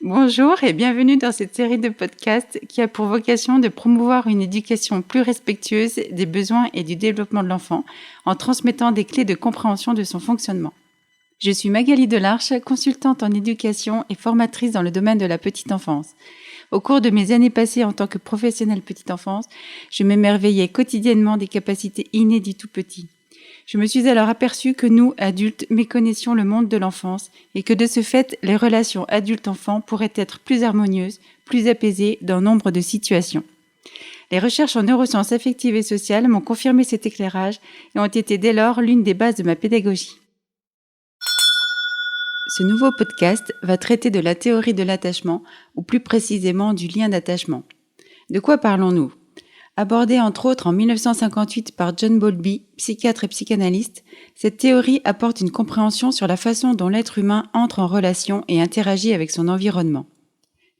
Bonjour et bienvenue dans cette série de podcasts qui a pour vocation de promouvoir une éducation plus respectueuse des besoins et du développement de l'enfant en transmettant des clés de compréhension de son fonctionnement. Je suis Magali Delarche, consultante en éducation et formatrice dans le domaine de la petite enfance. Au cours de mes années passées en tant que professionnelle petite enfance, je m'émerveillais quotidiennement des capacités innées du tout petit. Je me suis alors aperçue que nous, adultes, méconnaissions le monde de l'enfance et que de ce fait, les relations adulte-enfant pourraient être plus harmonieuses, plus apaisées dans nombre de situations. Les recherches en neurosciences affectives et sociales m'ont confirmé cet éclairage et ont été dès lors l'une des bases de ma pédagogie. Ce nouveau podcast va traiter de la théorie de l'attachement, ou plus précisément du lien d'attachement. De quoi parlons-nous ? Abordée entre autres en 1958 par John Bowlby, psychiatre et psychanalyste, cette théorie apporte une compréhension sur la façon dont l'être humain entre en relation et interagit avec son environnement.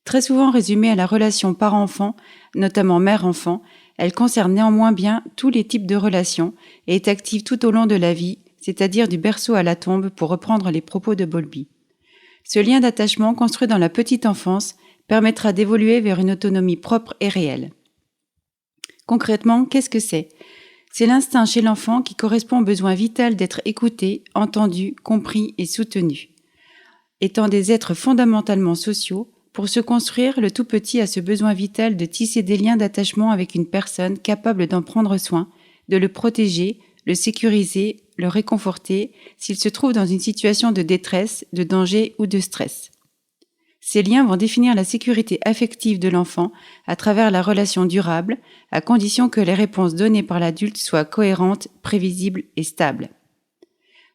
Très souvent résumée à la relation parent-enfant, notamment mère-enfant, elle concerne néanmoins bien tous les types de relations et est active tout au long de la vie, c'est-à-dire du berceau à la tombe pour reprendre les propos de Bowlby. Ce lien d'attachement construit dans la petite enfance permettra d'évoluer vers une autonomie propre et réelle. Concrètement, qu'est-ce que c'est ? C'est l'instinct chez l'enfant qui correspond au besoin vital d'être écouté, entendu, compris et soutenu. Étant des êtres fondamentalement sociaux, pour se construire, le tout petit a ce besoin vital de tisser des liens d'attachement avec une personne capable d'en prendre soin, de le protéger, le sécuriser, le réconforter s'il se trouve dans une situation de détresse, de danger ou de stress. Ces liens vont définir la sécurité affective de l'enfant à travers la relation durable, à condition que les réponses données par l'adulte soient cohérentes, prévisibles et stables.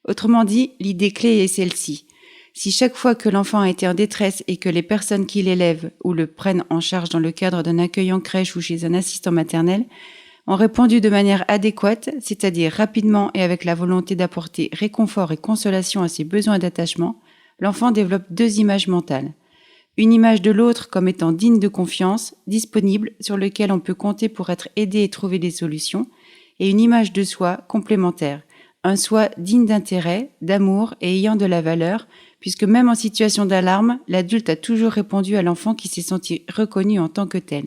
Autrement dit, l'idée clé est celle-ci. Si chaque fois que l'enfant a été en détresse et que les personnes qui l'élèvent ou le prennent en charge dans le cadre d'un accueil en crèche ou chez un assistant maternel ont répondu de manière adéquate, c'est-à-dire rapidement et avec la volonté d'apporter réconfort et consolation à ses besoins d'attachement, l'enfant développe deux images mentales. Une image de l'autre comme étant digne de confiance, disponible, sur lequel on peut compter pour être aidé et trouver des solutions, et une image de soi complémentaire, un soi digne d'intérêt, d'amour et ayant de la valeur, puisque même en situation d'alarme, l'adulte a toujours répondu à l'enfant qui s'est senti reconnu en tant que tel.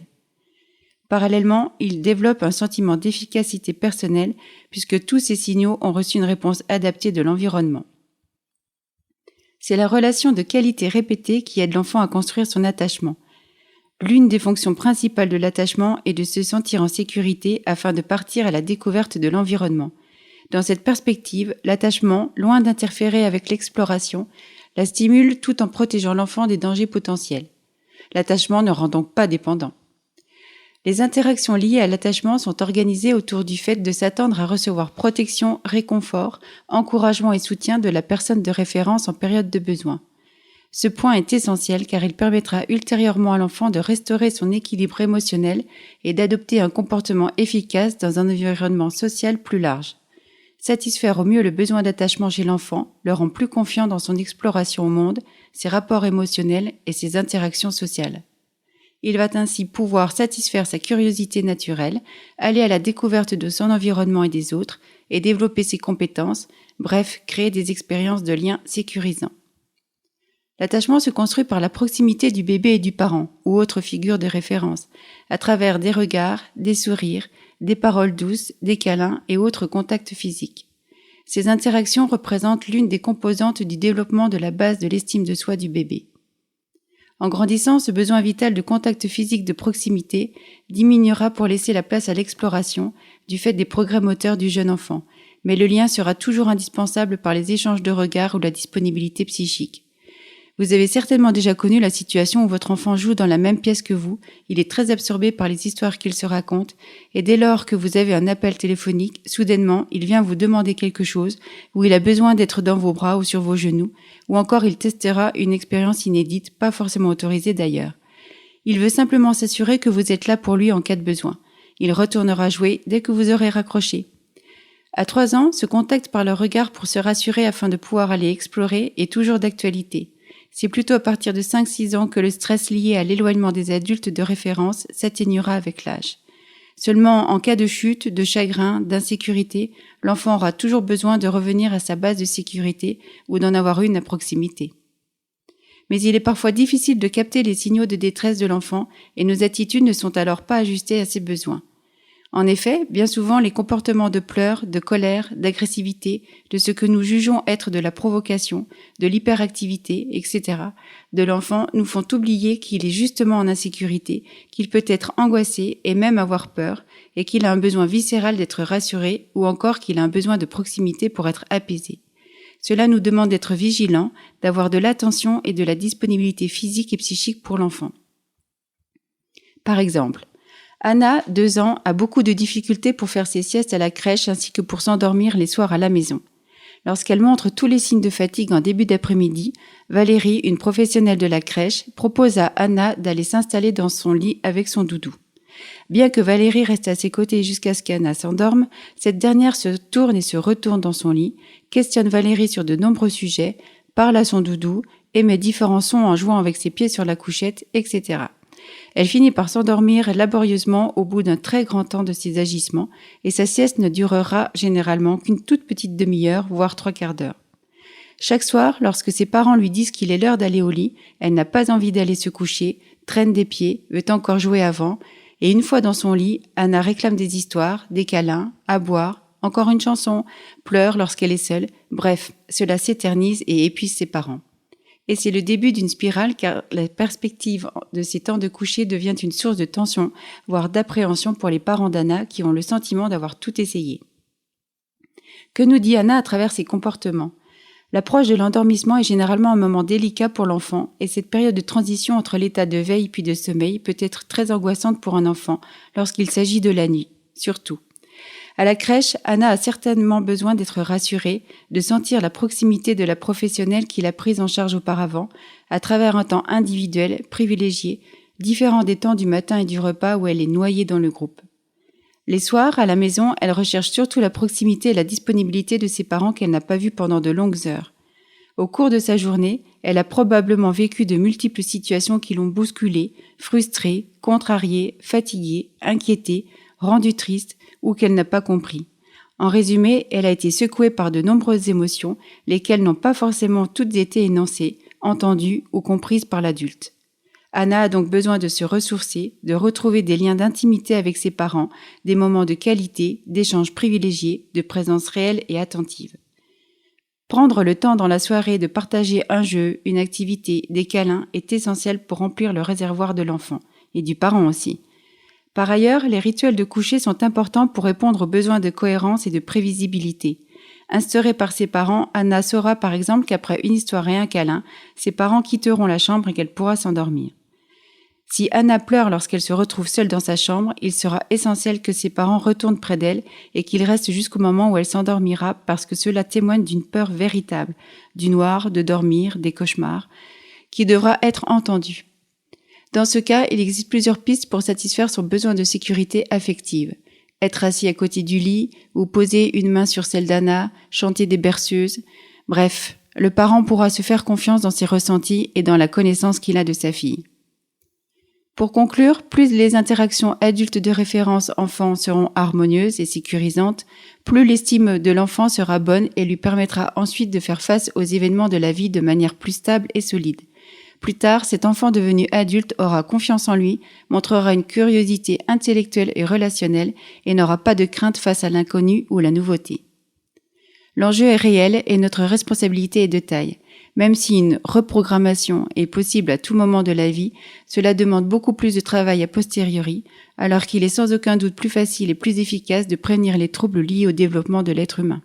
Parallèlement, il développe un sentiment d'efficacité personnelle, puisque tous ces signaux ont reçu une réponse adaptée de l'environnement. C'est la relation de qualité répétée qui aide l'enfant à construire son attachement. L'une des fonctions principales de l'attachement est de se sentir en sécurité afin de partir à la découverte de l'environnement. Dans cette perspective, l'attachement, loin d'interférer avec l'exploration, la stimule tout en protégeant l'enfant des dangers potentiels. L'attachement ne rend donc pas dépendant. Les interactions liées à l'attachement sont organisées autour du fait de s'attendre à recevoir protection, réconfort, encouragement et soutien de la personne de référence en période de besoin. Ce point est essentiel car il permettra ultérieurement à l'enfant de restaurer son équilibre émotionnel et d'adopter un comportement efficace dans un environnement social plus large. Satisfaire au mieux le besoin d'attachement chez l'enfant le rend plus confiant dans son exploration au monde, ses rapports émotionnels et ses interactions sociales. Il va ainsi pouvoir satisfaire sa curiosité naturelle, aller à la découverte de son environnement et des autres, et développer ses compétences, bref, créer des expériences de liens sécurisants. L'attachement se construit par la proximité du bébé et du parent, ou autre figure de référence, à travers des regards, des sourires, des paroles douces, des câlins et autres contacts physiques. Ces interactions représentent l'une des composantes du développement de la base de l'estime de soi du bébé. En grandissant, ce besoin vital de contact physique de proximité diminuera pour laisser la place à l'exploration du fait des progrès moteurs du jeune enfant, mais le lien sera toujours indispensable par les échanges de regards ou la disponibilité psychique. Vous avez certainement déjà connu la situation où votre enfant joue dans la même pièce que vous, il est très absorbé par les histoires qu'il se raconte, et dès lors que vous avez un appel téléphonique, soudainement, il vient vous demander quelque chose, ou il a besoin d'être dans vos bras ou sur vos genoux, ou encore il testera une expérience inédite, pas forcément autorisée d'ailleurs. Il veut simplement s'assurer que vous êtes là pour lui en cas de besoin. Il retournera jouer dès que vous aurez raccroché. À 3 ans, ce contact par le regard pour se rassurer afin de pouvoir aller explorer est toujours d'actualité. C'est plutôt à partir de 5-6 ans que le stress lié à l'éloignement des adultes de référence s'atténuera avec l'âge. Seulement, en cas de chute, de chagrin, d'insécurité, l'enfant aura toujours besoin de revenir à sa base de sécurité ou d'en avoir une à proximité. Mais il est parfois difficile de capter les signaux de détresse de l'enfant et nos attitudes ne sont alors pas ajustées à ses besoins. En effet, bien souvent, les comportements de pleurs, de colère, d'agressivité, de ce que nous jugeons être de la provocation, de l'hyperactivité, etc., de l'enfant nous font oublier qu'il est justement en insécurité, qu'il peut être angoissé et même avoir peur, et qu'il a un besoin viscéral d'être rassuré ou encore qu'il a un besoin de proximité pour être apaisé. Cela nous demande d'être vigilants, d'avoir de l'attention et de la disponibilité physique et psychique pour l'enfant. Par exemple, Anna, 2 ans, a beaucoup de difficultés pour faire ses siestes à la crèche ainsi que pour s'endormir les soirs à la maison. Lorsqu'elle montre tous les signes de fatigue en début d'après-midi, Valérie, une professionnelle de la crèche, propose à Anna d'aller s'installer dans son lit avec son doudou. Bien que Valérie reste à ses côtés jusqu'à ce qu'Anna s'endorme, cette dernière se tourne et se retourne dans son lit, questionne Valérie sur de nombreux sujets, parle à son doudou, émet différents sons en jouant avec ses pieds sur la couchette, etc. Elle finit par s'endormir laborieusement au bout d'un très grand temps de ses agissements et sa sieste ne durera généralement qu'une toute petite demi-heure, voire 3/4 d'heure. Chaque soir, lorsque ses parents lui disent qu'il est l'heure d'aller au lit, elle n'a pas envie d'aller se coucher, traîne des pieds, veut encore jouer avant, et une fois dans son lit, Anna réclame des histoires, des câlins, à boire, encore une chanson, pleure lorsqu'elle est seule, bref, cela s'éternise et épuise ses parents. Et c'est le début d'une spirale car la perspective de ces temps de coucher devient une source de tension, voire d'appréhension pour les parents d'Anna qui ont le sentiment d'avoir tout essayé. Que nous dit Anna à travers ses comportements ? L'approche de l'endormissement est généralement un moment délicat pour l'enfant et cette période de transition entre l'état de veille puis de sommeil peut être très angoissante pour un enfant lorsqu'il s'agit de la nuit, surtout. À la crèche, Anna a certainement besoin d'être rassurée, de sentir la proximité de la professionnelle qui l'a prise en charge auparavant, à travers un temps individuel, privilégié, différent des temps du matin et du repas où elle est noyée dans le groupe. Les soirs, à la maison, elle recherche surtout la proximité et la disponibilité de ses parents qu'elle n'a pas vus pendant de longues heures. Au cours de sa journée, elle a probablement vécu de multiples situations qui l'ont bousculée, frustrée, contrariée, fatiguée, inquiétée, rendue triste, ou qu'elle n'a pas compris. En résumé, elle a été secouée par de nombreuses émotions, lesquelles n'ont pas forcément toutes été énoncées, entendues ou comprises par l'adulte. Anna a donc besoin de se ressourcer, de retrouver des liens d'intimité avec ses parents, des moments de qualité, d'échanges privilégiés, de présence réelle et attentive. Prendre le temps dans la soirée de partager un jeu, une activité, des câlins est essentiel pour remplir le réservoir de l'enfant, et du parent aussi. Par ailleurs, les rituels de coucher sont importants pour répondre aux besoins de cohérence et de prévisibilité. Instaurée par ses parents, Anna saura par exemple qu'après une histoire et un câlin, ses parents quitteront la chambre et qu'elle pourra s'endormir. Si Anna pleure lorsqu'elle se retrouve seule dans sa chambre, il sera essentiel que ses parents retournent près d'elle et qu'ils restent jusqu'au moment où elle s'endormira parce que cela témoigne d'une peur véritable, du noir, de dormir, des cauchemars, qui devra être entendue. Dans ce cas, il existe plusieurs pistes pour satisfaire son besoin de sécurité affective. Être assis à côté du lit ou poser une main sur celle d'Anna, chanter des berceuses. Bref, le parent pourra se faire confiance dans ses ressentis et dans la connaissance qu'il a de sa fille. Pour conclure, plus les interactions adultes de référence enfant seront harmonieuses et sécurisantes, plus l'estime de l'enfant sera bonne et lui permettra ensuite de faire face aux événements de la vie de manière plus stable et solide. Plus tard, cet enfant devenu adulte aura confiance en lui, montrera une curiosité intellectuelle et relationnelle et n'aura pas de crainte face à l'inconnu ou la nouveauté. L'enjeu est réel et notre responsabilité est de taille. Même si une reprogrammation est possible à tout moment de la vie, cela demande beaucoup plus de travail a posteriori, alors qu'il est sans aucun doute plus facile et plus efficace de prévenir les troubles liés au développement de l'être humain.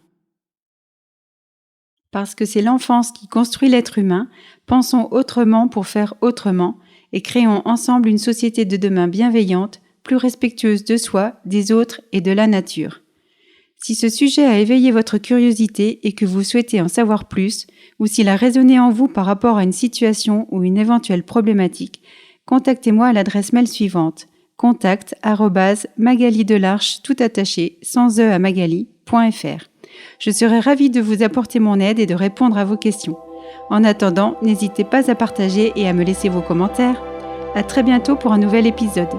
Parce que c'est l'enfance qui construit l'être humain, pensons autrement pour faire autrement et créons ensemble une société de demain bienveillante, plus respectueuse de soi, des autres et de la nature. Si ce sujet a éveillé votre curiosité et que vous souhaitez en savoir plus, ou s'il a résonné en vous par rapport à une situation ou une éventuelle problématique, contactez-moi à l'adresse mail suivante contact@magalidelarche tout attaché sans e à magali.fr. Je serai ravie de vous apporter mon aide et de répondre à vos questions. En attendant, n'hésitez pas à partager et à me laisser vos commentaires. À très bientôt pour un nouvel épisode.